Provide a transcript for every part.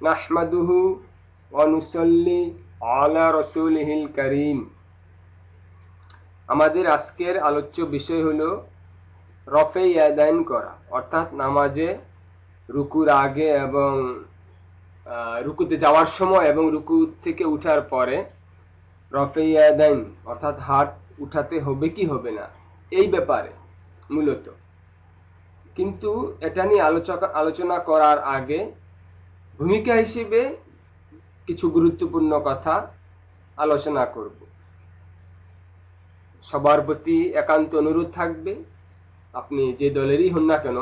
নাহমাদুহু ওয়া নুসাল্লি আলা রাসূলিহিল কারীম। আমাদের আজকের আলোচ্য বিষয় হলো রফে ইয়াদাইন করা, অর্থাৎ নামাজে রুকুর আগে এবং রুকুতে যাওয়ার সময় এবং রুকু থেকে উঠার পরে রফে ইয়াদাইন অর্থাৎ হাত উঠাতে হবে কি হবে না, এই ব্যাপারে মূলত। কিন্তু এটা নিয়ে আলোচনা করার আগে ভূমিকা হিসেবে কিছু গুরুত্বপূর্ণ কথা আলোচনা করব। সবার প্রতি একান্ত অনুরোধ থাকবে, আপনি যে দলেরই হন না কেন,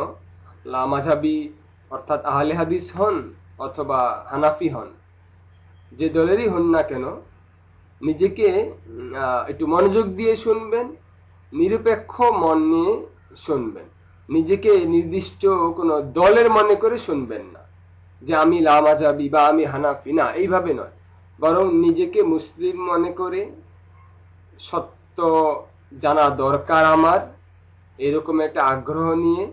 লামাঝাবি অর্থাৎ আহলে হাদিস হন অথবা হানাফি হন, যে দলেরই হন না কেন, নিজেকে একটু মনোযোগ দিয়ে শুনবেন, নিরপেক্ষ মন নিয়ে শুনবেন। নিজেকে নির্দিষ্ট কোনো দলের মনে করে শুনবেন না যে আমি লামাঝাবি বা আমি হানাফি, না, এইভাবে নয়। বরং নিজেকে মুসলিম মনে করে সত্য জানা দরকার আমার, এরকম একটা আগ্রহ নিয়ে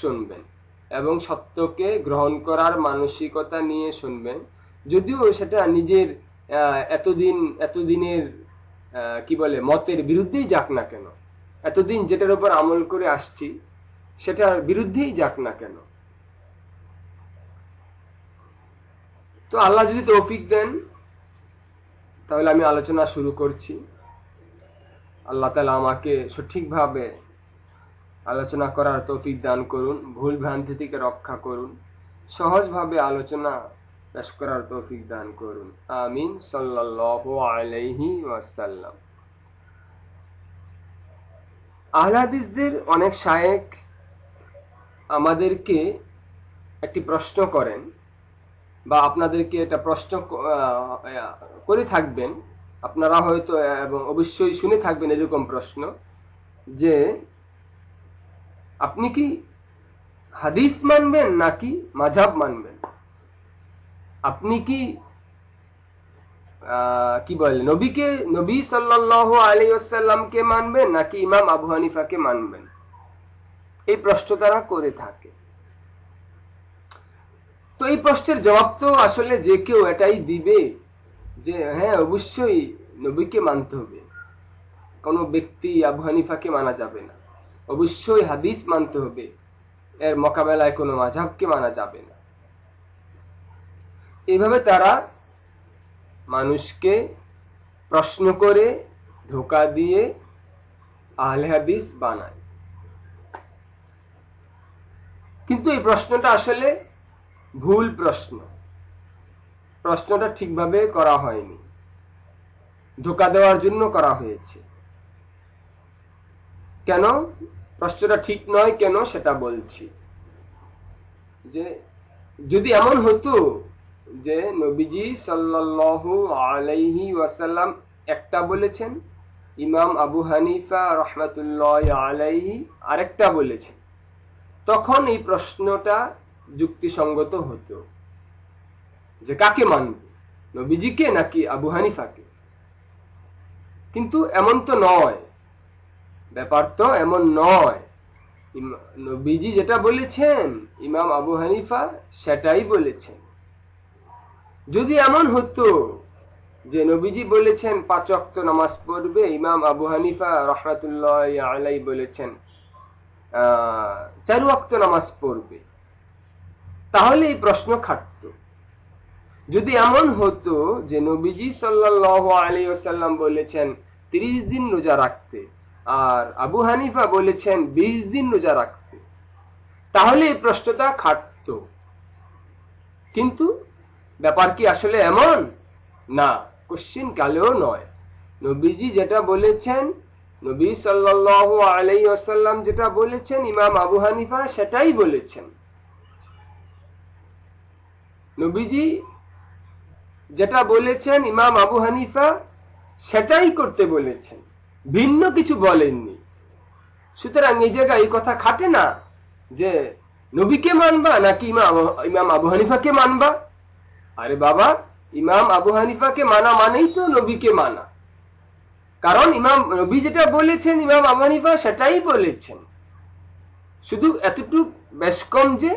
শুনবেন এবং সত্যকে গ্রহণ করার মানসিকতা নিয়ে শুনবেন। যদিও সেটা নিজের এতদিনের কি বলে মতের বিরুদ্ধেই যাক না কেন, এতদিন যেটার উপর আমল করে আসছি সেটার বিরুদ্ধেই যাক না কেন। তো আল্লাহ যদি তৌফিক দেন তাহলে আমি আলোচনা শুরু করছি। আল্লাহ তাআলা আমাকে সঠিকভাবে আলোচনা করার তৌফিক দান করুন, ভুল ভ্রান্তি থেকে রক্ষা করুন, সহজভাবে আলোচনা পেশ করার তৌফিক দান করুন, আমিন সাল্লাল্লাহু আলাইহি ওয়াসাল্লাম। আহলে হাদিসদের অনেক শায়েখ আমাদেরকে একটি প্রশ্ন করেন বা আপনাদেরকে এটা প্রশ্ন করে থাকবেন, আপনারা হয়তো এবং অবশ্যই শুনে থাকবেন এরকম প্রশ্ন, যে আপনি কি হাদিস মানবেন নাকি মাযহাব মানবেন? আপনি কি বলে নবী সাল্লাল্লাহু আলাইহি ওয়াসাল্লামকে মানবেন নাকি ইমাম আবু হানিফাকে মানবেন? এই প্রশ্ন তারা করে থাকে। তো এই প্রশ্নের জবাব তো আসলে যে কেউ এটাই দিবে যে হ্যাঁ, অবশ্যই নবীকে মানতে হবে, কোনো ব্যক্তি আবু হানিফাকে মানা যাবে না, অবশ্যই হাদিস মানতে হবে, এর মোকাবেলায় কোনো মাযহাবকে মানা যাবে না। এইভাবে তারা মানুষকে প্রশ্ন করে ধোঁকা দিয়ে আহলে হাদিস বানায়। কিন্তু এই প্রশ্নটা আসলে ভুল প্রশ্ন, প্রশ্নটা ঠিকভাবে করা হয়নি, ধোঁকা দেওয়ার জন্য করা হয়েছে। কেন প্রশ্নটা ঠিক নয়, কেন সেটা বলছি। যে যদি এমন হতো যে নবীজি সাল্লাল্লাহু আলাইহি ওয়াসাল্লাম একটা বলেছেন, ইমাম আবু হানিফা রাহমাতুল্লাহি আলাইহি আরেকটা বলেছেন, তখন এই প্রশ্নটা যুক্তিসঙ্গত হতো যে কাকে মানব, নবীজিকে নাকি আবু হানিফাকে। কিন্তু এমন তো নয়, ব্যাপার তো এমন নয়। নবীজি যেটা বলেছেন ইমাম আবু হানিফা সেটাই বলেছেন। যদি এমন হতো যে নবীজি বলেছেন 5 ওয়াক্ত নামাজ পড়বে, ইমাম আবু হানিফা রাহমাতুল্লাহি আলাইহি বলেছেন 4 ওয়াক্ত নামাজ পড়বে, তাহলে এই প্রশ্ন খাটতো। যদি এমন হতো যে নবীজি সাল্লাল্লাহু আলাইহি ওয়াসাল্লাম বলেছেন 30 দিন রোজা রাখতে আর আবু হানিফা বলেছেন 20 দিন রোজা রাখতে, তাহলে এই প্রশ্নটা খাটতো। কিন্তু ব্যাপার কি আসলে এমন? না, কোশ্চিন কালেও নয়। নবীজি যেটা বলেছেন, নবী সাল্লাল্লাহু আলাইহি ওয়াসাল্লাম যেটা বলেছেন, ইমাম আবু হানিফা সেটাই বলেছেন। নবীজি যেটা বলেছেন ইমাম আবু হানিফা সেটাই করতে বলেছেন, ভিন্ন কিছু বলেননি। সুতরাং এই জায়গায় এই কথা খাটে না যে নবীকে মানবা নাকি ইমাম আবু হানিফাকে মানবা। আরে বাবা, ইমাম আবু হানিফাকে মানা মানেই তো নবীকে মানা, কারণ নবী যেটা বলেছেন ইমাম আবু হানিফা সেটাই বলেছেন। শুধু এতটুকু বেশ কম যে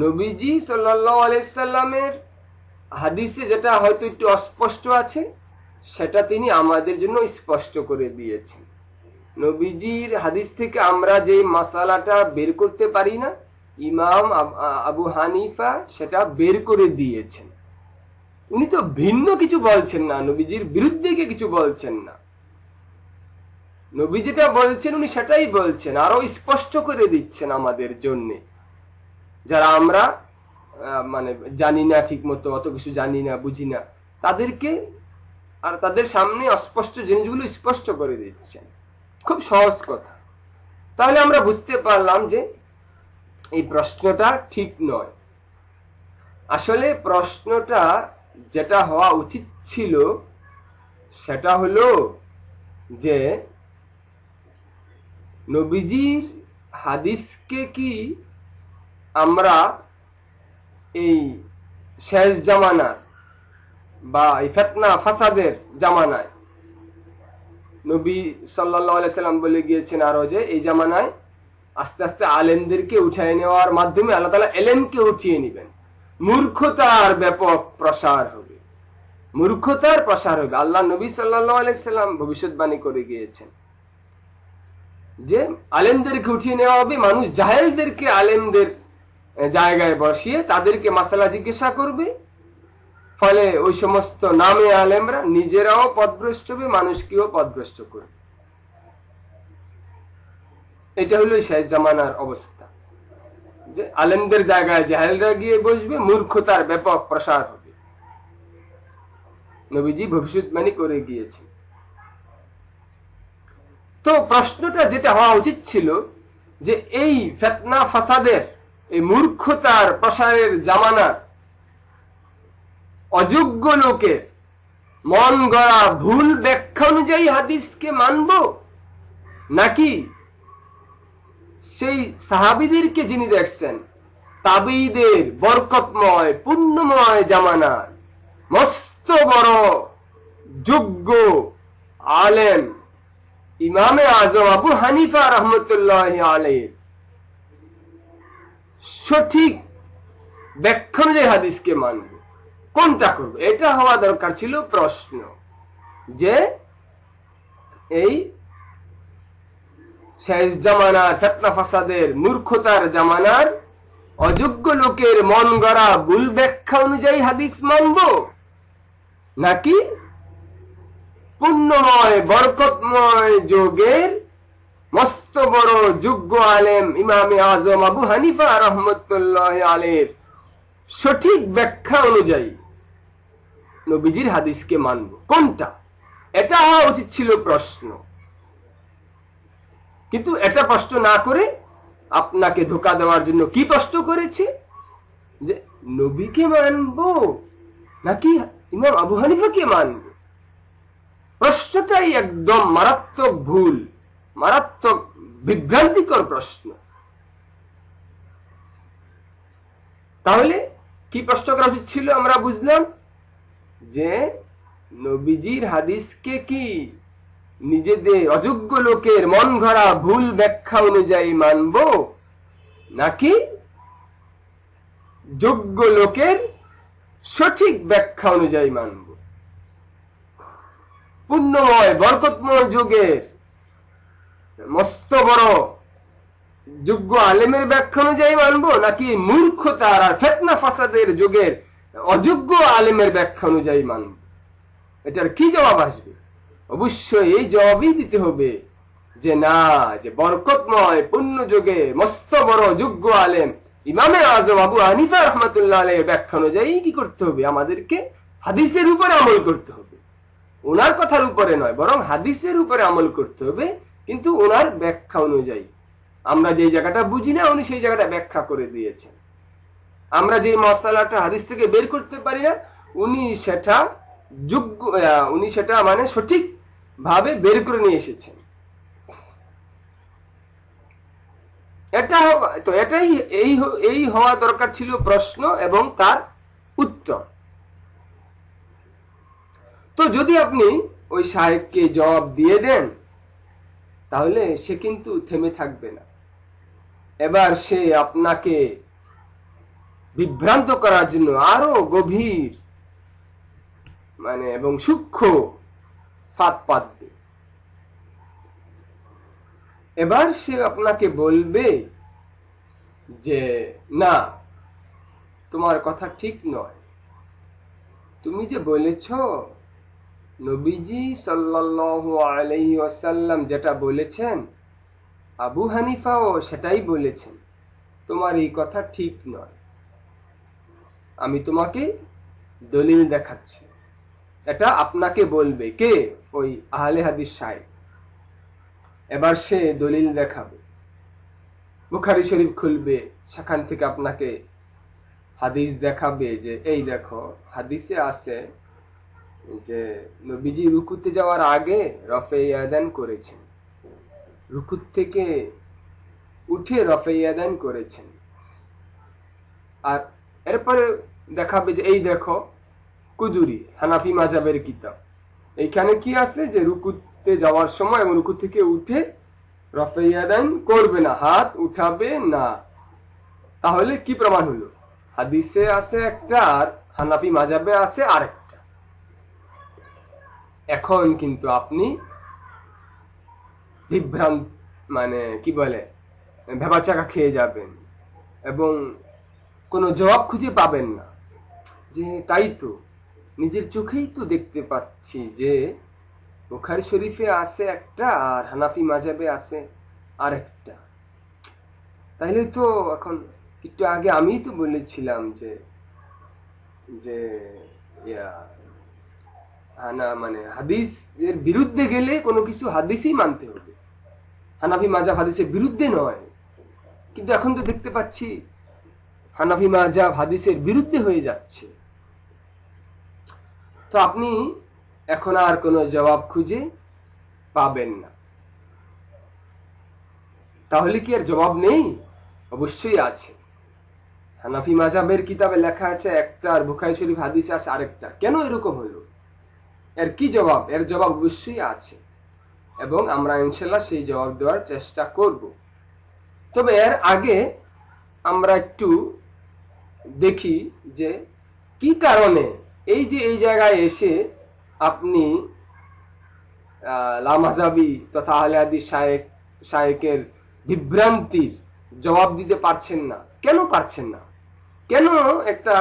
নবীজি সাল্লাল্লাহু আলাইহি সাল্লামের হাদিসে যেটা হয়তো একটু অস্পষ্ট আছে সেটা তিনি আমাদের জন্য স্পষ্ট করে দিয়েছেন। নবীজির হাদিস থেকে আমরা যে মাসালাটা বের করতে পারি না, ইমাম আবু হানিফা সেটা বের করে দিয়েছেন। উনি তো ভিন্ন কিছু বলছেন না, নবীজির বিরুদ্ধে কিছু বলছেন না। নবী যেটা বলছেন উনি সেটাই বলছেন, আরো স্পষ্ট করে দিচ্ছেন আমাদের জন্য, যারা আমরা মানে জানি না ঠিক মতো, অত কিছু জানি না, বুঝি না, তাদেরকে আর তাদের সামনে অস্পষ্ট জিনিসগুলো স্পষ্ট করে দিচ্ছেন। খুব সহজ কথা। তাহলে আমরা বুঝতে পারলাম যে এই প্রশ্নটা ঠিক নয়। আসলে প্রশ্নটা যেটা হওয়া উচিত ছিল সেটা হলো যে নবীজির হাদিসকে কি আমরা এই শেষ জামানার বা এই ফিতনা ফাসাদের জামানায়, নবী সাল্লাল্লাহু আলাইহি সাল্লাম বলে গিয়েছেন আরো যে এই জামানায় আস্তে আস্তে আলেমদেরকে উঠায় নেওয়ার মাধ্যমে আল্লাহ তাআলা ইলমকে উঠিয়ে নেবেন, মূর্খতার ব্যাপক প্রসার হবে, মূর্খতার প্রসার হবে। আল্লাহ নবী সাল্লাল্লাহু আলাইহি সাল্লাম ভবিষ্যৎবাণী করে গিয়েছেন যে আলেমদেরকে উঠিয়ে নেওয়া হবে, মানুষ জাহেলদেরকে আলেমদের জায়গায় বসিয়ে তাদেরকে মাসালা জিজ্ঞাসা করবে, ফলে ওই সমস্ত নামে আলেমরা নিজেরাও পথভ্রষ্ট হবে, মানুষকেও পথভ্রষ্ট করবে। এটা হলো শেষ জামানার অবস্থা, যে আলেমদের জায়গায় জাহেলরা গিয়ে বসবে, মূর্খতার ব্যাপক প্রসার হবে। নবীজি ভবিষ্যৎবাণী করে গিয়েছেন। তো প্রশ্নটা যেটা হওয়া উচিত ছিল যে এই ফিতনা ফাসাদের, এই মূর্খতার প্রসারের জামানার অযোগ্য লোকের মন গড়া ভুল ব্যাখ্যা অনুযায়ী হাদিসকে মানব, নাকি সেই সাহাবীদেরকে যিনি দেখছেন তাবেঈদের বরকতময় পুণ্যময় জামানার মস্ত বড় যোগ্য আলেম ইমামে আজম আবু হানিফা রাহমাতুল্লাহি আলাইহি সঠিক ব্যাখ্যা অনুযায়ী হাদিসকে মানব, কোনটা করব? এটা হওয়া দরকার ছিল প্রশ্ন। যে এই শেষ জামানার ফিতনা ফাসাদের মূর্খতার জামানার অযোগ্য লোকের মন গড়া ভুল ব্যাখ্যা অনুযায়ী হাদিস মানব, নাকি পুণ্যময় বরকতময় যুগের মস্ত বড় যোগ্য আলেম ইমামে আজম আবু হানিফা রাহমাতুল্লাহি আলাইহির সঠিক ব্যাখ্যা অনুযায়ী নবীজির হাদিসকে মানব, কোনটা? এটা হওয়া উচিত ছিল প্রশ্ন। কিন্তু এটা প্রশ্ন না করে আপনাকে ধোঁকা দেওয়ার জন্য কি প্রশ্ন করেছে যে নবীকে মানব নাকি ইমাম আবু হানিফাকে মানব? প্রশ্নটাই একদম মারাত্মক ভুল, মারাত্মক বিভ্রান্তিকর প্রশ্ন। তাহলে কি প্রশ্ন করা উচিত ছিল? আমরা বুঝলাম যে নবীজির হাদিসকে কি নিজেদের অযোগ্য লোকের মন গড়া ভুল ব্যাখ্যা অনুযায়ী মানব, নাকি যোগ্য লোকের সঠিক ব্যাখ্যা অনুযায়ী মানব? পুণ্যময় বরকতময় যুগের মস্ত বড় যোগ্য আলেমের ব্যাখ্যা অনুযায়ী মানব, নাকি মূর্খতার আর ফিতনা ফাসাদের যুগের অযোগ্য আলেমের ব্যাখ্যা অনুযায়ী মানব? এটার কি জবাব আসবে? অবশ্যই এই জবাবই দিতে হবে যে না, যে বরকতময় পুণ্য যুগে মস্ত বড় যোগ্য আলেম ইমামে আজম আবু হানিফা রাহমাতুল্লাহ আলাইহির ব্যাখ্যা অনুযায়ী কি করতে হবে? আমাদেরকে হাদিসের উপরে আমল করতে হবে, ওনার কথার উপরে নয়, বরং হাদিসের উপরে আমল করতে হবে, কিন্তু ওনার ব্যাখ্যা অনুযায়ী। আমরা যে জায়গাটা বুঝি না উনি সেই জায়গাটা ব্যাখ্যা করে দিয়েছেন। আমরা যে মশলাটা হাদিস থেকে বের করতে পারি না উনি সেটা যোগ্য, উনি সেটা মানে সঠিক ভাবে বের করে নিয়ে এসেছেন। এটা তো এটাই এই হওয়া দরকার ছিল প্রশ্ন এবং তার উত্তর। তো যদি আপনি ওই সাহেবকে জবাব দিয়ে দেন তাহলে সে কিন্তু থেমে থাকবে না, এবার সে আপনাকে বিভ্রান্ত করার জন্য আরো গভীর মানে এবং সূক্ষ্ম ফাঁদ পাতবে। এবার সে আপনাকে বলবে যে না, তোমার কথা ঠিক নয়, তুমি যে বলেছ নবীজি সাল্লাল্লাহু আলাইহি ওয়াসাল্লাম যেটা বলেছেন আবু হানিফাও সেটাই বলেছেন, তোমার এই কথা ঠিক নয়, আমি তোমাকে দলিল দেখাচ্ছি। এটা আপনাকে বলবে কে? ওই আহলে হাদিস সাহেব। এবার সে দলিল দেখাবে, বুখারী শরীফ খুলবে, সেখান থেকে আপনাকে হাদিস দেখাবে যে এই দেখো হাদিসে আছে যে নবীজি রুকুতে যাওয়ার আগে রফে ইয়াদান করেছেন, রুকুত থেকে উঠে রফে ইয়াদান করেছেন। আর এরপরে দেখাবে যে এই দেখো কুদুরি হানাফি মাযহাবের কিতাব, এইখানে কি আছে যে রুকুতে যাওয়ার সময় এবং রুকু থেকে উঠে রফে ইয়াদান করবে না, হাত উঠাবে না। তাহলে কি প্রমাণ হলো? হাদিসে আছে একটা আর হানাফি মাযহাবে আছে আরেকটা। এখন কিন্তু আপনি বিভ্রান্ত, মানে কি বলে, ভেবাচাকা খেয়ে যাবেন এবং কোনো জবাব খুঁজে পাবেন না। যে তাই তো, নিজের চোখেই তো দেখতে পাচ্ছি যে বুখারী শরীফে আছে একটা আর হানাফি মাযহাবে আছে আরেকটা। তাইলে তো এখন একটু আগে আমি তো বলেছিলাম যে যে মানে হাদিস এর বিরুদ্ধে গেলে কোনো কিছু হাদিসই মানতে হবে, হানাফি মাযহাব হাদিসের বিরুদ্ধে নয়। কিন্তু এখন তো দেখতে পাচ্ছি হানাফি মাযহাব হাদিসের বিরুদ্ধে হয়ে যাচ্ছে। তো আপনি এখন আর কোনো জবাব খুঁজে পাবেন না। তাহলে কি আর জবাব নেই? অবশ্যই আছে। হানাফি মাযহাবের কিতাবে লেখা আছে একটা আর বুখারী শরীফ হাদিসে আছে আরেকটা। কেন এরকম হলো? এর কি জবাব? এর জবাব অবশ্যই আছে এবং আমরা ইনশাআল্লাহ সেই জবাব দেওয়ার চেষ্টা করব। তবে এর আগে আমরা একটু দেখি যে কি কারণে এই যে এই জায়গায় এসে আপনি লামাযাবি তথা আহলে হাদিস শায়েখের বিভ্রান্তির জবাব দিতে পারছেন না। কেন পারছেন না? কেন একটা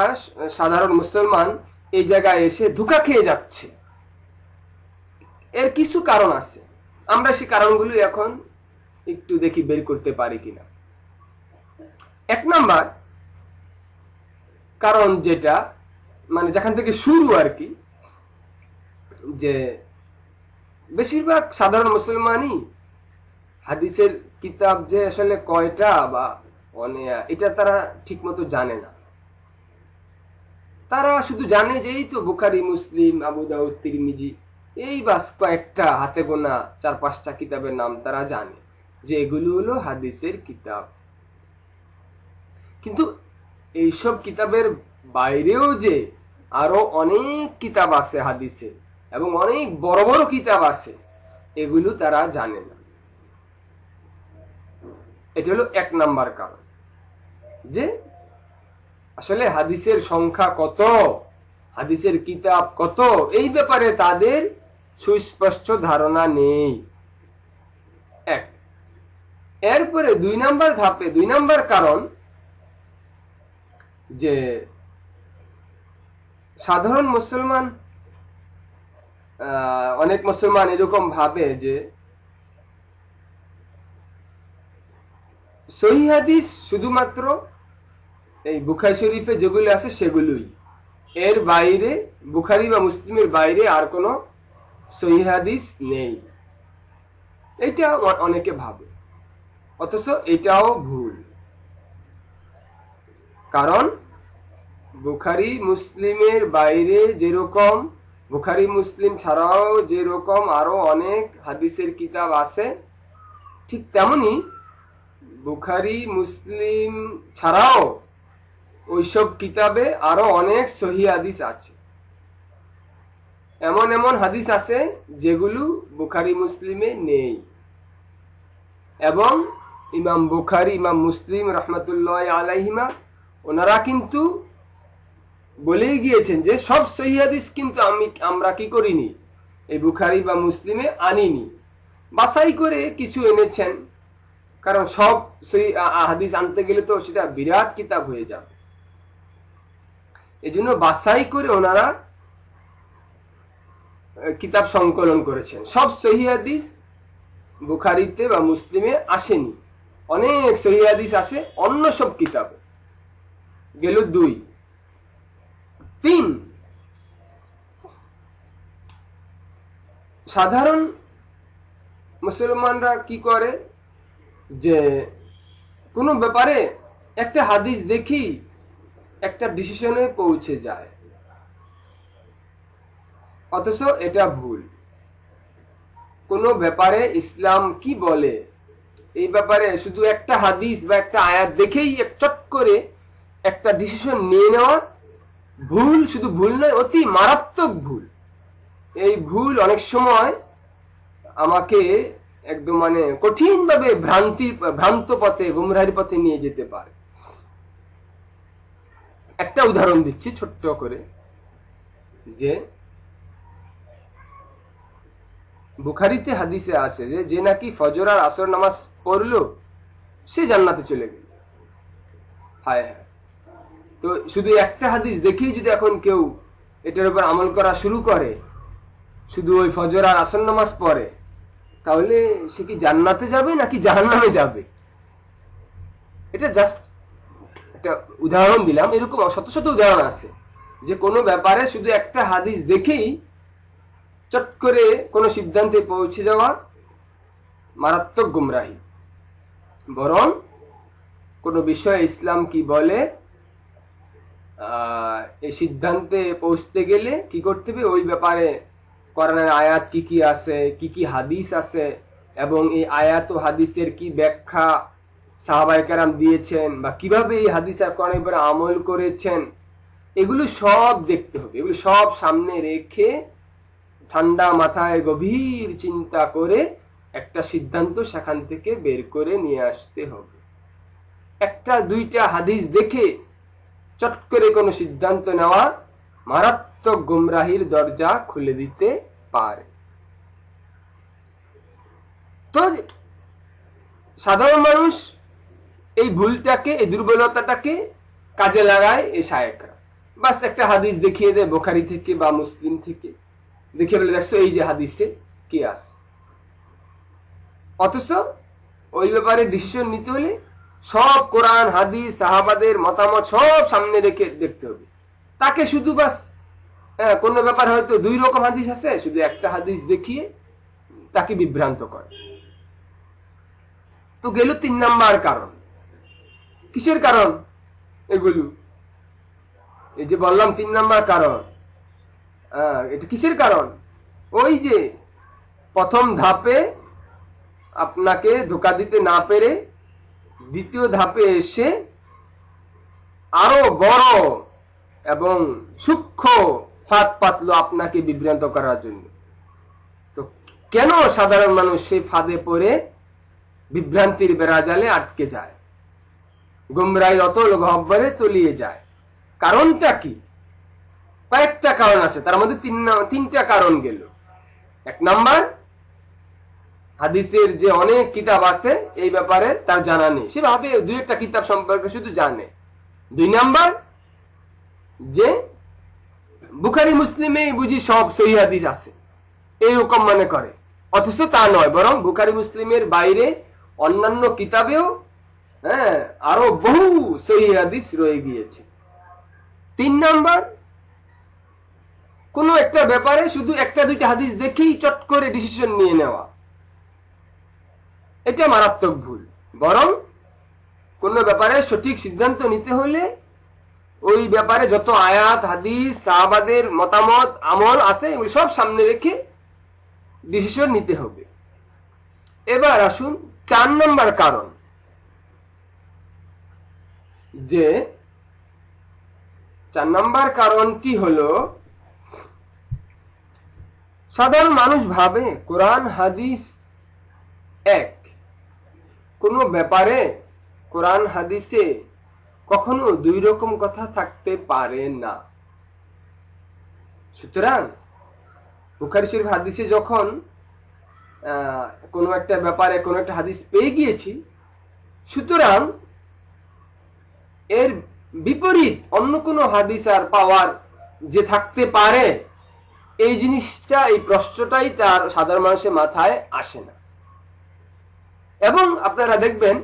সাধারণ মুসলমান এই জায়গায় এসে ধোঁকা খেয়ে যাচ্ছে? এর কিছু কারণ আছে, আমরা সেই কারণগুলো এখন একটু দেখি বের করতে পারি কিনা। এক নাম্বার কারণ যেটা মানে যেখান থেকে শুরু আর কি, যে বেশিরভাগ সাধারণ মুসলমানই হাদিসের কিতাব যে আসলে কয়টা বা এটা তারা ঠিক মতো জানে না। তারা শুধু জানে যে এই তো বুখারী, মুসলিম, আবু দাউদ, তিরমিজি, এই বাস কয়েকটা হাতে গোনা 4-5টা কিতাবের নাম তারা জানে যে এগুলো হলো হাদিসের কিতাব। কিন্তু এইসব কিতাবের বাইরেও যে আরো অনেক কিতাব আছে হাদিসে এবং অনেক বড় বড় কিতাব আছে, এগুলো তারা জানে না। এটা হলো এক নাম্বার কারণ, যে আসলে হাদিসের সংখ্যা কত, হাদিসের কিতাব কত, এই ব্যাপারে তাদের সুস্পষ্ট ধারণা নেই। এক। এরপরে 2 নাম্বার ধাপে 2 নাম্বার কারণ, যে সাধারণ মুসলমান, অনেক মুসলমান এরকম ভাবে যে সহিহ হাদিস শুধুমাত্র এই বুখারী শরীফে যেগুলো আছে সেগুলোই, এর বাইরে বুখারী বা মুসলিমের বাইরে আর কোনো সহিহ হাদিস নেই। এটা অনেকে ভাবে, অথচ এটাও ভুল। কারণ বুখারী মুসলিমের বাইরে যেরকম, বুখারী মুসলিম ছাড়াও যেরকম আরো অনেক হাদিসের কিতাব আছে, ঠিক তেমনি বুখারী মুসলিম ছাড়াও ওইসব কিতাবে আরো অনেক সহিহ হাদিস আছে। এমন এমন হাদিস আছে যেগুলো বুখারী মুসলিমে নেই, এবং ইমাম বুখারী, ইমাম মুসলিম রহমতুল্লাহ আলাইহিমা, ওনারা কিন্তু বলেই গিয়েছেন যে সব সহিহ হাদিস কিন্তু আমরা কি করিনি, এই বুখারী বা মুসলিমে আনিনি, বাছাই করে কিছু এনেছেন। কারণ সব সহিহ হাদিস আনতে গেলে তো সেটা বিরাট কিতাব হয়ে যাবে, এজন্য বাছাই করে ওনারা কিতাব সংকলন করেছেন। সব সহিহ হাদিস বুখারীতে বা মুসলিমে আসেনি, অনেক সহিহ হাদিস আছে অন্য সব কিতাবে। গেল 2। 3, সাধারণ মুসলমানরা কি করে যে কোনো ব্যাপারে একটা হাদিস দেখি একটা ডিসিশনে পৌঁছে যায়, অথচ এটা ভুল। কোনো ব্যাপারে ইসলাম কি বলে এই ব্যাপারে শুধু একটা হাদিস বা একটা আয়াত দেখেই চট করে একটা ডিসিশন নিয়ে নেওয়া ভুল। শুধু ভুল নয়, অতি মারাত্মক ভুল। এই ভুল অনেক সময় আমাকে একদম কঠিন ভাবে ভ্রান্ত পথে, গুমরাহির পথে নিয়ে যেতে পারে। একটা উদাহরণ দিচ্ছি ছোট্ট করে, যে বুখারীতে হাদিসে আছে যে নাকি ফজর আর আসর নামাজ পড়লো সে জান্নাতে চলে গেল। হায় হায়, তো শুধু একটা হাদিস দেখেই যদি এখন কেউ এটার উপর আমল করা শুরু করে, শুধু ওই ফজর আর আসর নামাজ পড়ে, তাহলে সে কি জান্নাতে যাবে নাকি জাহান্নামে যাবে? এটা জাস্ট একটা উদাহরণ দিলাম। এরকম শত শত উদাহরণ আছে যে কোনো ব্যাপারে শুধু একটা হাদিস দেখেই চট করে কোনো সিদ্ধান্তে পৌঁছে যাওয়া মারাত্মক গুমরাহি। বরং কোনো বিষয়ে ইসলাম কি বলে এই সিদ্ধান্তে পৌঁছতে গেলে কি করতে হবে, ওই ব্যাপারে কোরআনের আয়াত কি কি আছে, কি কি হাদিস আছে, এবং এই আয়াত ও হাদিসের কি ব্যাখ্যা সাহাবায়ে কেরাম দিয়েছেন, বা কিভাবে এই হাদিস আর কোরআনের উপরে আমল করেছেন, এগুলো সব দেখতে হবে। এগুলো সব সামনে রেখে ঠান্ডা মাথায় গভীর চিন্তা করে একটা সিদ্ধান্ত সেখান থেকে বের করে নিয়ে আসতে হবে। একটা দুইটা হাদিস দেখে চট করে কোনো সিদ্ধান্ত নেওয়া মারাত্মক গুমরাহির দরজা খুলে দিতে পারে। তো সাধারণ মানুষ এই ভুলটাকে, এই দুর্বলতাটাকে কাজে লাগায় এই শায়েখরা। বাস একটা হাদিস দেখিয়ে দেয় বুখারী থেকে বা মুসলিম থেকে, দেখিয়ে বলে দেখছো এই যে হাদিসে কি আছে। অথচ ওই ব্যাপারে ডিসিশন নিতে হলে সব কোরআন হাদিস সাহাবাদের মতামত সব সামনে রেখে দেখতে হবে। তাকে শুধু বাস কোন ব্যাপার হয়তো 2 রকম হাদিস আছে, শুধু একটা হাদিস দেখিয়ে তাকে বিভ্রান্ত করে। তো গেল 3 নাম্বার কারণ। কিসের কারণ এগুলো? এই যে বললাম 3 নাম্বার কারণ, এটা কিসের কারণ? ওই যে প্রথম ধাপে আপনাকে ধোঁকা দিতে না পেরে দ্বিতীয় ধাপে এসে আরো বড় এবং সূক্ষ্ম ফাঁদ পাতলো আপনাকে বিভ্রান্ত করার জন্য। তো কেন সাধারণ মানুষ সেই ফাঁদে পড়ে বিভ্রান্তির বেড়াজালে আটকে যায়, গুমরাহির অতল গহ্বরে তলিয়ে যায়? কারণটা কি? কয়েকটা কারণ আছে, তার মধ্যে 3টা কারণ গেল। 1 নাম্বার, হাদিসের যে অনেক কিতাব আছে এই ব্যাপারে তার জানা নেই, সে ভাবে 2-1টা কিতাব সম্পর্কে শুধু জানে। 2 নাম্বার, যে বুখারী মুসলিমে বুঝি সব সহিহ হাদিস আছে এইরকম মনে করে, অথচ তা নয়, বরং বুখারী মুসলিমের বাইরে অন্যান্য কিতাবেও আরো বহু সহিহ হাদিস রয়ে গিয়েছে। 3 নাম্বার, কোন একটা ব্যাপারে শুধু 1-2টা হাদিস দেখেই চট করে ডিসিশন নিয়ে নেওয়া, এটা মারাত্মক ভুল। বরং কোন ব্যাপারে সঠিক সিদ্ধান্ত নিতে হলে ওই ব্যাপারে যত আয়াত হাদিস সাহাবাদের মতামত আমল আছে এগুলো সব সামনে রেখে ডিসিশন নিতে হবে। এবার আসুন 4 নম্বর কারণ, যে 4 নম্বর কারণটি হলো সাধারণ মানুষ ভাবে কোরআন হাদিস এক। কোন ব্যাপারে কোরআন হাদিসে কখনো 2 রকম কথা থাকতে পারে না। সুতরাং বুখারী শরীফ হাদিসে যখন কোনো একটা ব্যাপারে কোনো একটা হাদিস পেয়ে গিয়েছি, সুতরাং এর বিপরীত অন্য কোনো হাদিস আর পাওয়ার যে থাকতে পারে, এই জিনিসটা, এই প্রশ্নটাই তার সাধারণ মানুষের মাথায় আসে না। এবং আপনারা দেখবেন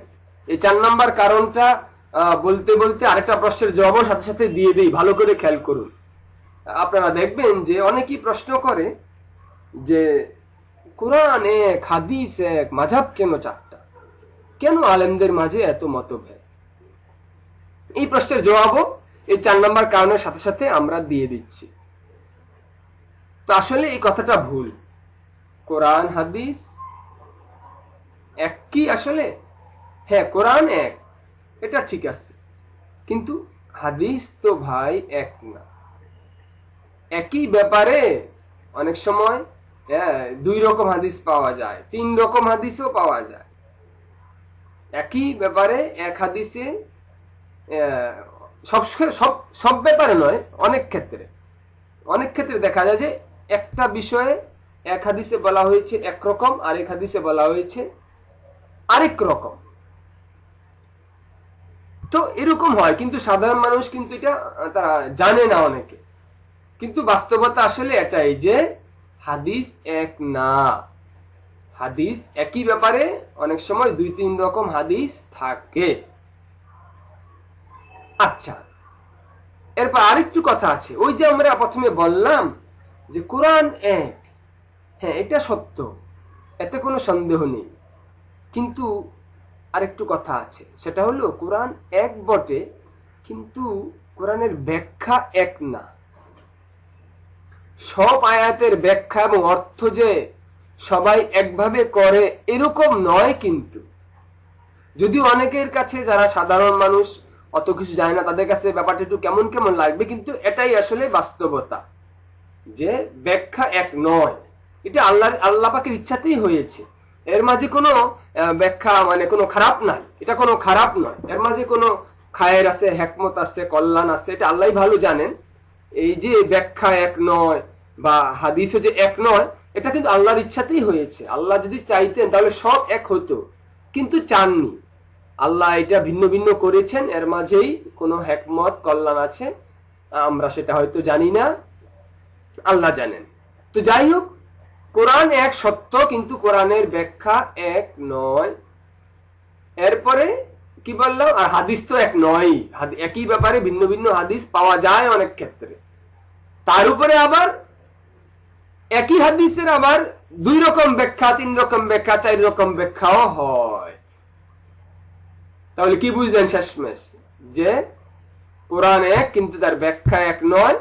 এই 4 নম্বর কারণটা বলতে বলতে আরেকটা প্রশ্নের জবাব সাথে সাথে দিয়ে দেই, ভালো করে খেয়াল করুন। আপনারা দেখবেন যে অনেকেই প্রশ্ন করে যে কোরআন এক, হাদিস এক, মাযহাব কেন 4টা, কেন আলেমদের মাঝে এত মতভেদ? এই প্রশ্নের জবাবও এই 4 নম্বর কারণের সাথে সাথে আমরা দিয়ে দিচ্ছি। তো আসলে এই কথাটা ভুল। কোরআন হাদিস এক কি আসলে? হ্যাঁ, কোরআন এক, এটা ঠিক আছে, কিন্তু হাদিস তো ভাই এক না। একই ব্যাপারে অনেক সময় 2 রকম হাদিস পাওয়া যায়, 3 রকম হাদিসও পাওয়া যায়। একই ব্যাপারে এক হাদিসে সব ব্যাপারে নয়, অনেক ক্ষেত্রে দেখা যায় যে একটা বিষয়ে এক হাদিসে বলা হয়েছে একরকম, আরেক হাদিসে বলা হয়েছে আরেক রকম। তো এরকম হয়, কিন্তু সাধারণ মানুষ কিন্তু এটা তারা জানে না অনেকে। কিন্তু বাস্তবতা আসলে এটাই যে হাদিস এক না। হাদিস একই ব্যাপারে অনেক সময় 2-3 রকম হাদিস থাকে। আচ্ছা, এরপর আরেকটু কথা আছে। ওই যে আমরা প্রথমে বললাম যে কোরআন এক, হ্যাঁ এটা সত্য, এতে কোনো সন্দেহ নেই, কিন্তু আরেকটু কথা আছে। সেটা হলো কোরআন এক বটে, কিন্তু কোরআনের ব্যাখ্যা এক না। সব আয়াতের ব্যাখ্যা এবং অর্থ যে সবাই একভাবে করে এরকম নয়। কিন্তু যদিও অনেকের কাছে, যারা সাধারণ মানুষ অত কিছু জানে না, তাদের কাছে ব্যাপারটা একটু কেমন কেমন লাগবে, কিন্তু এটাই আসলে বাস্তবতা যে ব্যাখ্যা এক নয়। এটা আল্লাহ পাকের ইচ্ছাতেই হয়েছে। এর মাঝে কোনো ব্যাখ্যা মানে কোনো খারাপ নাই, এটা কোনো খারাপ নয়। এর মাঝে কোনো খায়ের আছে, হিকমত আছে, কল্যাণ আছে, এটা আল্লাহই ভালো জানেন। এই যে ব্যাখ্যা এক নয় বা হাদিসও যে এক নয়, এটা কিন্তু আল্লাহর ইচ্ছাতেই হয়েছে। আল্লাহ যদি চাইতেন তাহলে সব এক হতো, কিন্তু চাননি। আল্লাহ এটা ভিন্ন ভিন্ন করেছেন, এর মাঝেই কোনো হিকমত কল্যাণ আছে, আমরা সেটা হয়তো জানি না, আল্লাহ জানেন। তো যাই হোক, কোরআন এক সত্য, কিন্তু কোরআনের ব্যাখ্যা এক নয়। এরপরে কি বললাম, আর হাদিস তো এক নয়। একই ব্যাপারে ভিন্ন ভিন্ন হাদিস পাওয়া যায় অনেক ক্ষেত্রে। তার উপরে আবার একই হাদিসের আবার 2 রকম ব্যাখ্যা, 3 রকম ব্যাখ্যা, 4 রকম ব্যাখ্যাও হয়। তাহলে কি বুঝলেন শেষমেশ? যে কোরআন এক, কিন্তু তার ব্যাখ্যা এক নয়,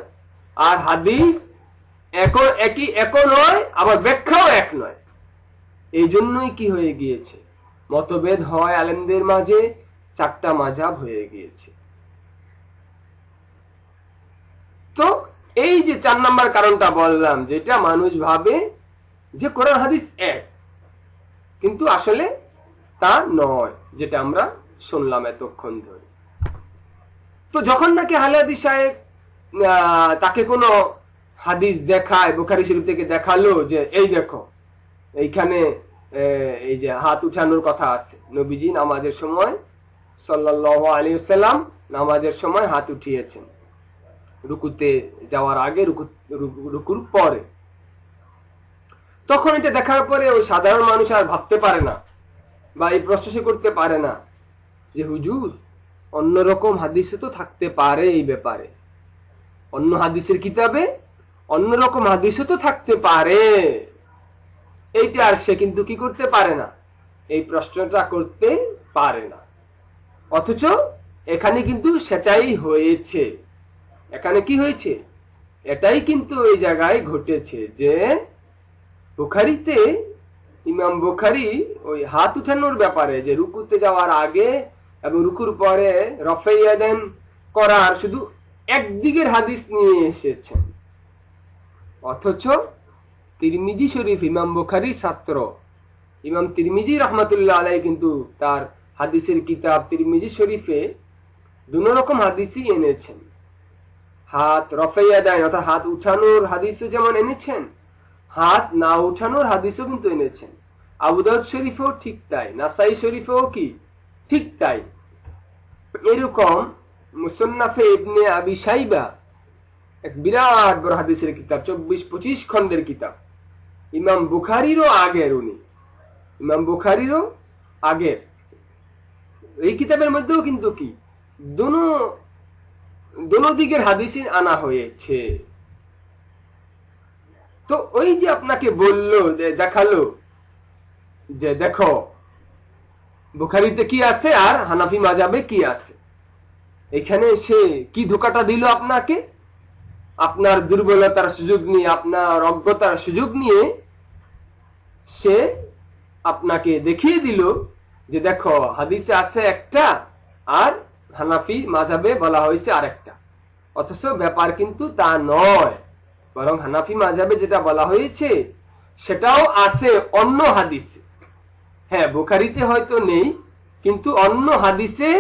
আর হাদিস একও নয়, আবার ব্যাখ্যাও এক নয়। এই জন্যই কি হয়ে গিয়েছে, মতভেদ হয় আলেমদের মাঝে, 4টা মাযহাব হয়ে গিয়েছে। তো এই যে 4 নম্বর কারণটা বললাম, যেটা মানুষ ভাবে যে কোরআন হাদিস এক, কিন্তু আসলে তা নয়, যেটা আমরা শুনলাম এতক্ষণ ধরে। তো যখন নাকি আহলে হাদিস সাহেব তাকে কোনো হাদিস দেখায়, বুখারী শরীফ থেকে দেখালো যে এই দেখো এইখানে এই যে হাত উঠানোর কথা আছে, নবীজি নামাজের সময় সাল্লাল্লাহু আলাইহি ওয়াসাল্লাম নামাজের সময় হাত উঠিয়েছেন, রুকুতে যাওয়ার আগে, রুকুর পরে। তখন এটা দেখার পরে ওই সাধারণ মানুষ আর ভাবতে পারে না বা এই প্রশ্ন করতে পারে না যে হুজুর অন্যরকম হাদিসে তো থাকতে পারে, এই ব্যাপারে অন্য হাদিসের কিতাবে অন্যরকম হাদিসও তো থাকতে পারে। এইটা আর সে কিন্তু কি করতে পারে না, এই প্রশ্নটা করতে পারে না। অথচ এখানে কিন্তু সেটাই হয়েছে। এখানে কি হয়েছে, এটাই কিন্তু এই জায়গায় ঘটেছে যে বুখারীতে ইমাম বুখারী ওই হাত উঠানোর ব্যাপারে, যে রুকুতে যাওয়ার আগে এবং রুকুর পরে রফে ইয়াদান করার শুধু একদিকের হাদিস নিয়ে এসেছেন। অথচ তিরমিজি শরীফ, ইমাম বুখারীর ছাত্র ইমাম তিরমিজি রাহমাতুল্লাহ আলাইহি কিন্তু তার হাদিসের কিতাব তিরমিজি শরীফে 2 রকম হাদিসই এনেছেন। হাত রফাইয়া দেন অর্থাৎ হাত উঠানোর হাদিসও যেমন এনেছেন, হাত না উঠানোর হাদিসও কিন্তু এনেছেন। আবু দাউদ শরীফেও ঠিক তাই, নাসাই শরীফেও কি ঠিক তাই। এরকম মুসান্নাফে ইবনে আবি শাইবা এক বিরাট বড় হাদিসের কিতাব, 24-25 খন্ডের কিতাব, ইমাম বুখারীরও আগের, উনি ইমাম বুখারীরও আগের। এই কিতাবের মধ্যেও কিন্তু কি দোনো দিকের হাদিসই আনা হয়েছে। তো ওই যে আপনাকে বললো, দেখালো যে দেখো বুখারীতে কি আছে আর হানাফি মাযহাবে কি আছে, এখানে সে কি ধোঁকাটা দিল আপনাকে, আপনার দুর্বলতার সুযোগ নিয়ে, আপনার অজ্ঞতার সুযোগ নিয়ে সে আপনাকে দেখিয়ে দিল যে দেখো হাদিসে আছে একটা আর হানাফি মাযহাবে বলা হয়েছে আরেকটা। অথচ ব্যাপার কিন্তু তা নয়, বরং হানাফি মাযহাবে যেটা বলা হয়েছে সেটাও আছে অন্য হাদিসে। হ্যাঁ, বুখারীতে হয়তো নেই, কিন্তু অন্য হাদিসে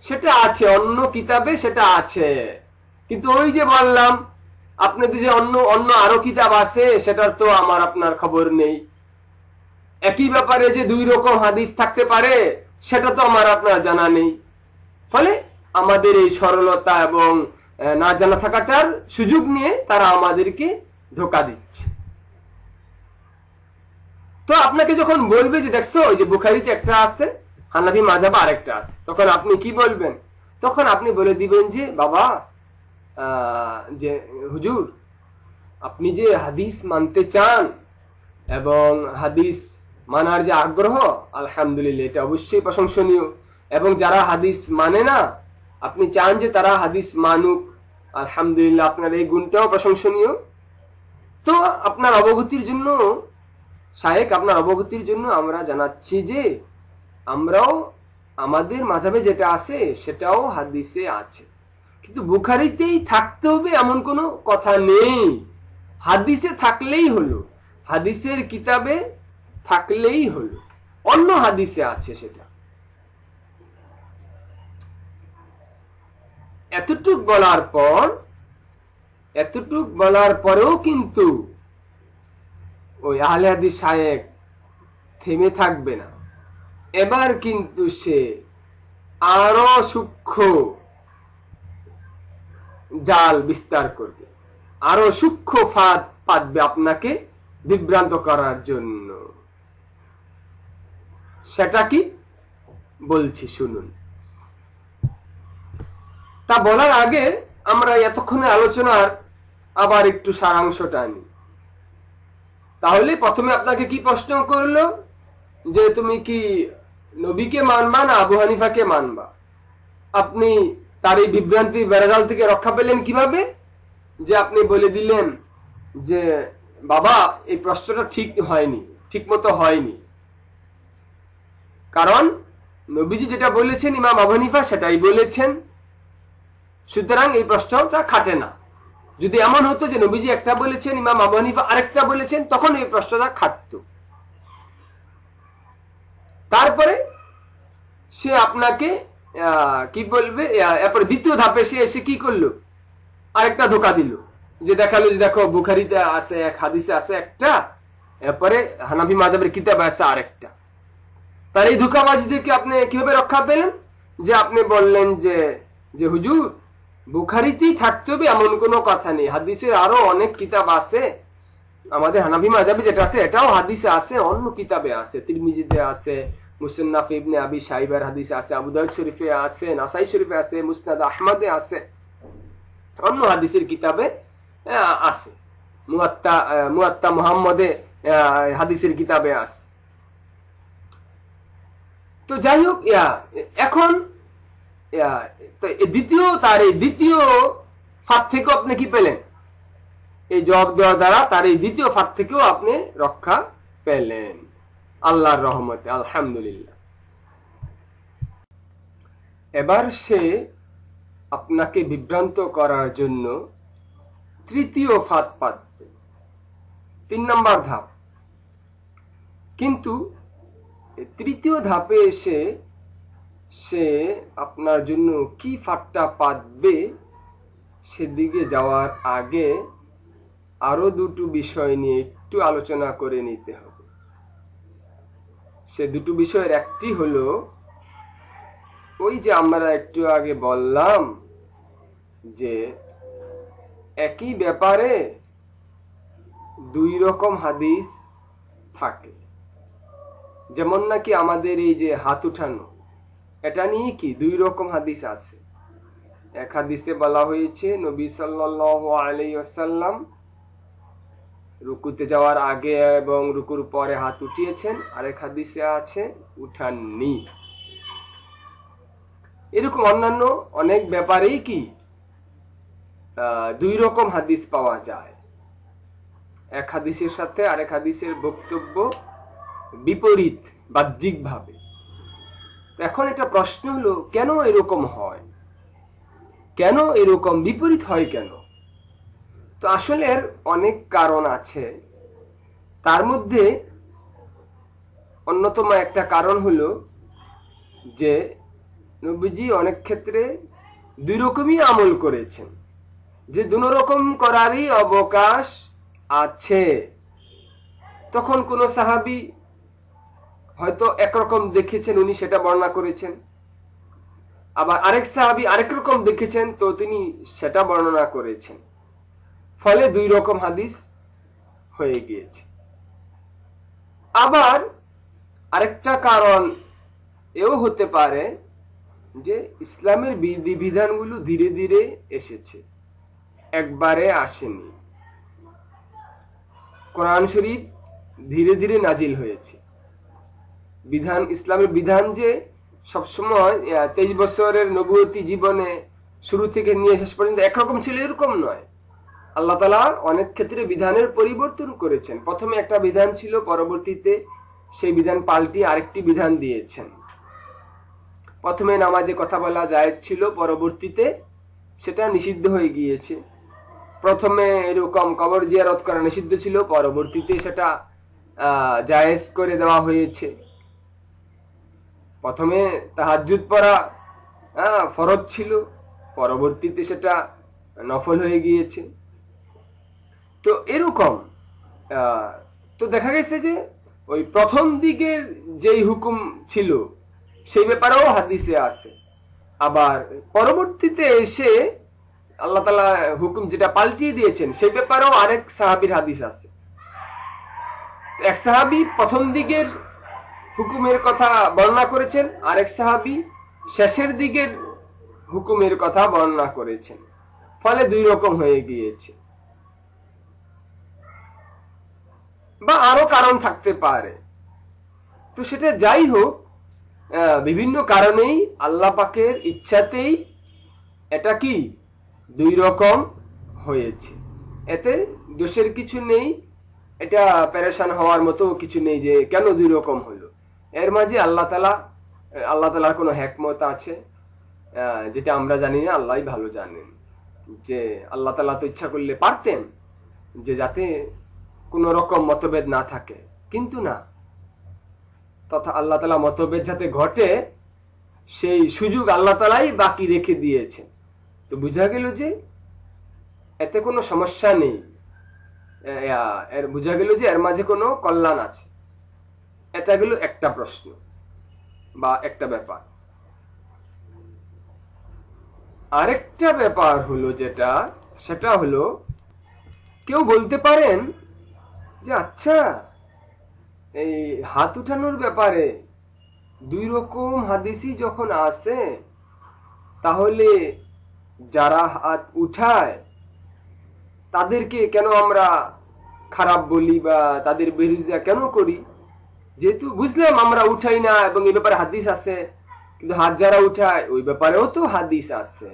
সেটা আছে, অন্য কিতাবে সেটা আছে। কিন্তু ওই যে বললাম আপনাদের যে অন্য অন্য আরো কিতাব আছে, সেটার তো আমার আপনার খবর নেই। একই ব্যাপারে যে দুই রকম হাদিস থাকতে পারে সেটা তো আমার আপনার জানা নেই। ফলে আমাদের এই সরলতা এবং না জানা থাকাটার সুযোগ নিয়ে তারা আমাদেরকে ধোঁকা দিচ্ছে। তো আপনাকে যখন বলবে যে দেখছো ওই যে বুখারীতে একটা আছে, হানাফি মাযহাবে আরেকটা আছে, তখন আপনি কি বলবেন? তখন আপনি বলে দিবেন যে বাবা, যে হুজুর, আপনি যে হাদিস মানতে চান এবং হাদিস মানার যে আগ্রহ, আলহামদুলিল্লাহ, এটা অবশ্যই প্রশংসনীয়। এবং যারা হাদিস মানে না, আপনি চান যে তারা হাদিস মানুক, আলহামদুলিল্লাহ, আপনার এই গুণটাও প্রশংসনীয়। তো আপনার অবগতির জন্য শায়েখ, আপনার অবগতির জন্য আমরা জানাচ্ছি যে আমরাও আমাদের মাযহাবে যেটা আছে সেটাও হাদিসে আছে, কিন্তু বুখারীতেই থাকতে হবে এমন কোনো কথা নেই। হাদিসে থাকলেই হলো, হাদিসের কিতাবে থাকলেই হলো, অন্য হাদিসে আছে সেটা। এতটুক বলার পরেও কিন্তু ওই আহলে হাদিস শায়েখ থেমে থাকবে না। এবার কিন্তু সে আরো সূক্ষ্ম জাল বিস্তার করবে, আরো সূক্ষ্ম ফাঁদ পাতবে আপনাকে বিভ্রান্ত করার জন্য। সেটা কি বলছি শুনুন। তা বলার আগে আমরা এতক্ষণে আলোচনার আবার একটু সারাংশটা নিই। তাহলে প্রথমে আপনাকে কি প্রশ্ন করলো যে তুমি কি নবীকে মানবা না আবু হানিফাকে মানবা? আপনি তার এই বিভ্রান্তি বেড়াজাল থেকে রক্ষা পেলেন কিভাবে? যে আপনি বলে দিলেন যে বাবা, এই প্রশ্নটা ঠিক মতো হয়নি, কারণ নবীজি যেটা বলেছেন ইমাম আবু হানিফা সেটাই বলেছেন, সুতরাং এই প্রশ্নটা খাটে না। যদি এমন হতো যে নবীজি একটা বলেছেন, ইমাম আবু হানিফা আরেকটা বলেছেন, তখন এই প্রশ্নটা খাটতো। তারপরে সে আপনাকে কি বলবে, এরপরে দ্বিতীয় ধাপে সে এসে কি করলো, আরেকটা ধোঁকা দিল, যে দেখালো যে দেখো বুখারীতে আছে এক, হাদিসে আছে একটা, এরপরে হানাফি মাযহাবের কিতাবে আছে আরেকটা। তার এই ধোঁকাবাজি থেকে আপনি কিভাবে রক্ষা পেলেন? যে আপনি বললেন যে হুজুর, বুখারীতেই থাকতে হবে এমন কোনো কথা নেই, হাদিসের আরো অনেক কিতাব আছে, আমাদের হানাফি মাযহাবে যেটা আছে এটাও হাদিসে আছে, অন্য কিতাবে আছে, তিরমিজিতে আছে, মুসন্নাফ ইবনে আবি শাইবার হাদিসে আছে, আবু দাউদ শরীফে আছে, নাসাই শরীফে আছে, মুসনাদ আহমদে আছে, অন্য হাদিসের কিতাবে আছে, মুয়াত্তা মুহাম্মদে হাদিসের কিতাবে আছে। তো যাই হোক, এখন তার এই দ্বিতীয় ফাঁদ থেকেও আপনি কি পেলেন? এই জবাব দেওয়া দ্বারা তার এই দ্বিতীয় ফাঁদ থেকেও আপনি রক্ষা পেলেন আল্লাহর রহমতে, আলহামদুলিল্লাহ। এবার সে আপনাকে বিভ্রান্ত করার জন্য তৃতীয় ফাঁদ পাতবে, 3 নম্বর ধাপ। কিন্তু তৃতীয় ধাপে এসে সে আপনার জন্য কি ফাঁদটা পাতবে সেদিকে যাওয়ার আগে আরো দুটো বিষয় নিয়ে একটু আলোচনা করে নিতে হবে। সে দুটো বিষয়ের একটি হলো ওই যে আমরা একটু আগে বললাম যে একই ব্যাপারে দুই রকম হাদিস থাকে। যেমন নাকি আমাদের এই যে হাত উঠানো, এটা নিয়ে কি দুই রকম হাদিস আছে। এক হাদিসে বলা হয়েছে নবী সাল্লাল্লাহু আলাইহি ওয়াসাল্লাম রুকুতে যাওয়ার আগে এবং রুকুর পরে হাত উঠিয়েছেন, আরেক হাদিসে আছে উঠাননি। এরকম অন্যান্য অনেক ব্যাপারেই কি দুই রকম হাদিস পাওয়া যায়। এক হাদিসের সাথে আরেক হাদিসের বক্তব্য বিপরীত বাহ্যিক ভাবে। এখন এটা প্রশ্ন হলো কেন এরকম হয়, কেন এরকম বিপরীত হয় কেন? তো আসলে এর অনেক কারণ আছে। তার মধ্যে অন্যতম একটা কারণ হলো যে নবীজি অনেক ক্ষেত্রে দুই রকমই আমল করেছেন, যে দুই রকম করারই অবকাশ আছে। তখন কোন সাহাবী হয়তো একরকম দেখেছেন, উনি সেটা বর্ণনা করেছেন, আবার আরেক সাহাবী আরেক রকম দেখেছেন, তো তিনি সেটা বর্ণনা করেছেন। ফলে দুই রকম হাদিস হয়ে গিয়েছে। আবার আরেকটা কারণ এও হতে পারে যে ইসলামের বিধিবিধানগুলো ধীরে ধীরে এসেছে, একবারে আসেনি। কোরআন শরীফ ধীরে ধীরে নাজিল হয়েছে। বিধান, ইসলামের বিধান যে সবসময় 23 বছরের নবুয়তি জীবনে শুরু থেকে নিয়ে শেষ পর্যন্ত একরকম ছিল এরকম নয়। আল্লাহ তাআলা অনেক ক্ষেত্রে বিধানের পরিবর্তন করেছেন। প্রথমে একটা বিধান ছিল, পরবর্তীতে সেই বিধান পাল্টিয়ে আরেকটি বিধান দিয়েছেন। প্রথমে নামাজে কথা বলা জায়েজ ছিল, পরবর্তীতে সেটা নিষিদ্ধ হয়ে গিয়েছে। প্রথমে এরকম কবর জিয়ারত করা নিষিদ্ধ ছিল, পরবর্তীতে সেটা জায়েজ করে দেওয়া হয়েছে। প্রথমে তাহাজ্জুদ পড়া ফরজ ছিল, পরবর্তীতে সেটা নফল হয়ে গিয়েছে। তো এরকম তো দেখা গেছে যে ওই প্রথম দিকের যেই হুকুম ছিল সেই ব্যাপারেও হাদিসে আছে। আবার পরবর্তীতে এসে আল্লাহ তাআলা হুকুম যেটা পাল্টিয়ে দিয়েছেন সেই ব্যাপারেও আরেক সাহাবীর হাদিস আছে। এক সাহাবী প্রথম দিকের হুকুমের কথা বর্ণনা করেছেন, আরেক সাহাবী শেষের দিকের হুকুমের কথা বর্ণনা করেছেন। ফলে দুই রকম হয়ে গিয়েছে। বা আরো কারণ থাকতে পারে। তো সেটা যাই হোক, বিভিন্ন কারণেই আল্লাহ পাকের ইচ্ছাতেই এটা কি দুই রকম হয়েছে। এতে দোষের কিছু নেই, এটা পেরেশান হওয়ার মতো কিছু নেই যে কেন দুই রকম হলো। এর মাঝে আল্লাহ তাআলার কোনো হিকমত আছে, যেটা আমরা জানি না, আল্লাহই ভালো জানেন। যে আল্লাহ তাআলা তো ইচ্ছা করলে পারতেন যে যাতে কোন রকম মতভেদ না থাকে, কিন্তু না, তথা আল্লাহ তাআলা মতভেদ যাতে ঘটে সেই সুযোগ আল্লাহ তাআলাই বাকি রেখে দিয়েছেন। তো বোঝা গেল যে এতে কোনো সমস্যা নেই, এর বোঝা গেল যে এর মাঝে কোনো কল্যাণ আছে। এটা গেল একটা প্রশ্ন বা একটা ব্যাপার। আরেকটা ব্যাপার হলো যেটা, সেটা হলো কেউ বলতে পারেন যে আচ্ছা, এই হাত উঠানোর ব্যাপারে দুই রকম হাদিসই যখন আছে, তাহলে যারা হাত উঠায় তাদেরকে কেন আমরা খারাপ বলি বা তাদের বিরোধিতা কেন করি? যেহেতু বুঝলাম আমরা উঠাই না এবং এই ব্যাপারে হাদিস আছে, কিন্তু হাত যারা উঠায় ওই ব্যাপারেও তো হাদিস আছে,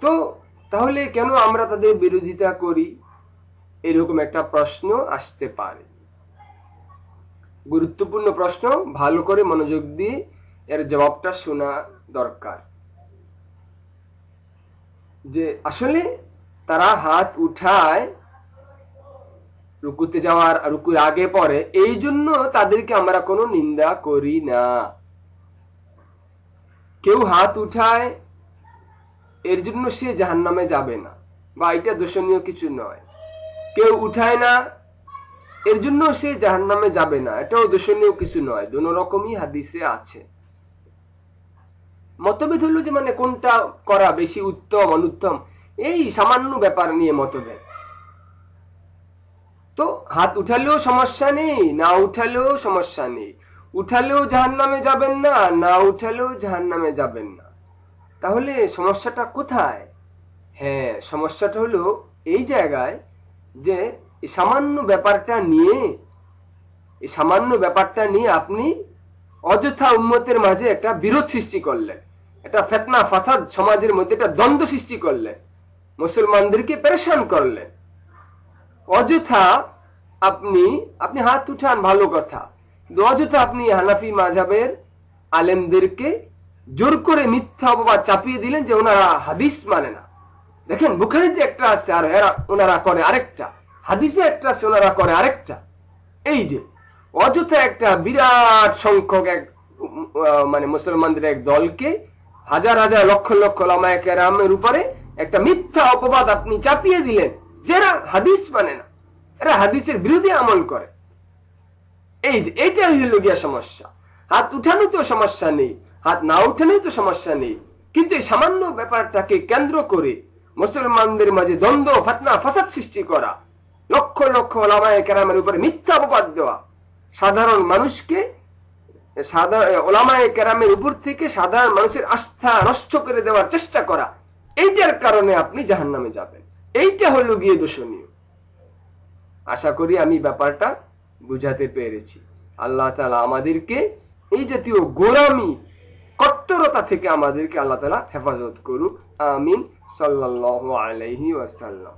তো তাহলে কেন আমরা তাদের বিরোধিতা করি? এরকম একটা প্রশ্ন আসতে পারে। গুরুত্বপূর্ণ প্রশ্ন, ভালো করে মনোযোগ দিয়ে এর জবাবটা শোনা দরকার। যে আসলে তারা হাত উঠায় রুকুতে যাওয়ার, রুকুর আগে পরে, এই জন্য তাদেরকে আমরা কোনো নিন্দা করি না। কেউ হাত উঠায় এর জন্য সে জাহান্নামে যাবে না, বা এটা দোষণীয় কিছু নয়। কেউ উঠায় না, এর জন্য সে জাহান্নামে যাবে না, এটাও দোষণীয় কিছু নয়। দোনো রকমই হাদিসে আছে। মতভেদ হলো যে মানে কোনটা করা বেশি উত্তম অনুত্তম, এই সামান্য ব্যাপার নিয়ে মতভেদ। তো হাত উঠালেও সমস্যা নেই, না উঠালেও সমস্যা নেই। উঠালেও জাহান্নামে যাবেন না, না উঠালেও জাহান্নামে যাবেন না। তাহলে সমস্যাটা কোথায়? হ্যাঁ, সমস্যাটা হলো এই জায়গায় যে এই সামান্য ব্যাপারটা নিয়ে আপনি অযথা উম্মতের মাঝে একটা বিরোধ সৃষ্টি করলেন, একটা ফিতনা ফাসাদ সমাজের মধ্যে একটা দ্বন্দ্ব সৃষ্টি করলেন, মুসলমানদেরকে পেরেশান করলেন। অযথা আপনি হাত উঠান, ভালো কথা, কিন্তু অযথা আপনি হানাফি মাযহাবের আলেমদেরকে জোর করে মিথ্যা অপবাদ চাপিয়ে দিলেন যে ওনারা হাদিস মানে না। দেখেন, বুখারীতে একটা আছে আর ওনারা করে আরেকটা, হাদিসে একটা আছে ওনারা করে আরেকটা। এই যে অযথা একটা বিরাট সংখ্যক মানে মুসলমানদের এক দলকে হাজার হাজার লক্ষ লক্ষ উলামায়ে কেরামের উপরে একটা মিথ্যা অপবাদ আপনি চাপিয়ে দিলেন, যারা হাদিস মানে না, এরা হাদিসের বিরোধী আমল করে। এই যে এইটাই হলো গিয়া সমস্যা। হাত উঠানো তো সমস্যা নেই, হাত না উঠানো তো সমস্যা নেই, কিন্তু এই সামান্য ব্যাপারটাকে কেন্দ্র করে মুসলমানদের মাঝে দ্বন্দ্ব, ফিতনা ফাসাদ সৃষ্টি করা, লক্ষ লক্ষ উলামায়ে কেরামের উপরে মিথ্যা অপবাদ দেওয়া, সাধারণ মানুষকে উলামায়ে কেরামের উপর থেকে সাধারণ মানুষের আস্থা নষ্ট করে দেওয়ার চেষ্টা করা, এইটার কারণে আপনি জাহান্নামে যাবেন। এইটা হলো গিয়ে দোষণীয়। আশা করি আমি ব্যাপারটা বুঝাতে পেরেছি। আল্লাহ তাআলা আমাদেরকে এই জাতীয় গোলামি, কট্টরতা থেকে আমাদেরকে আল্লাহ তাআলা হেফাজত করুক। আমিন। সাল্লাল্লাহু আলাইহি ওয়াসাল্লাম।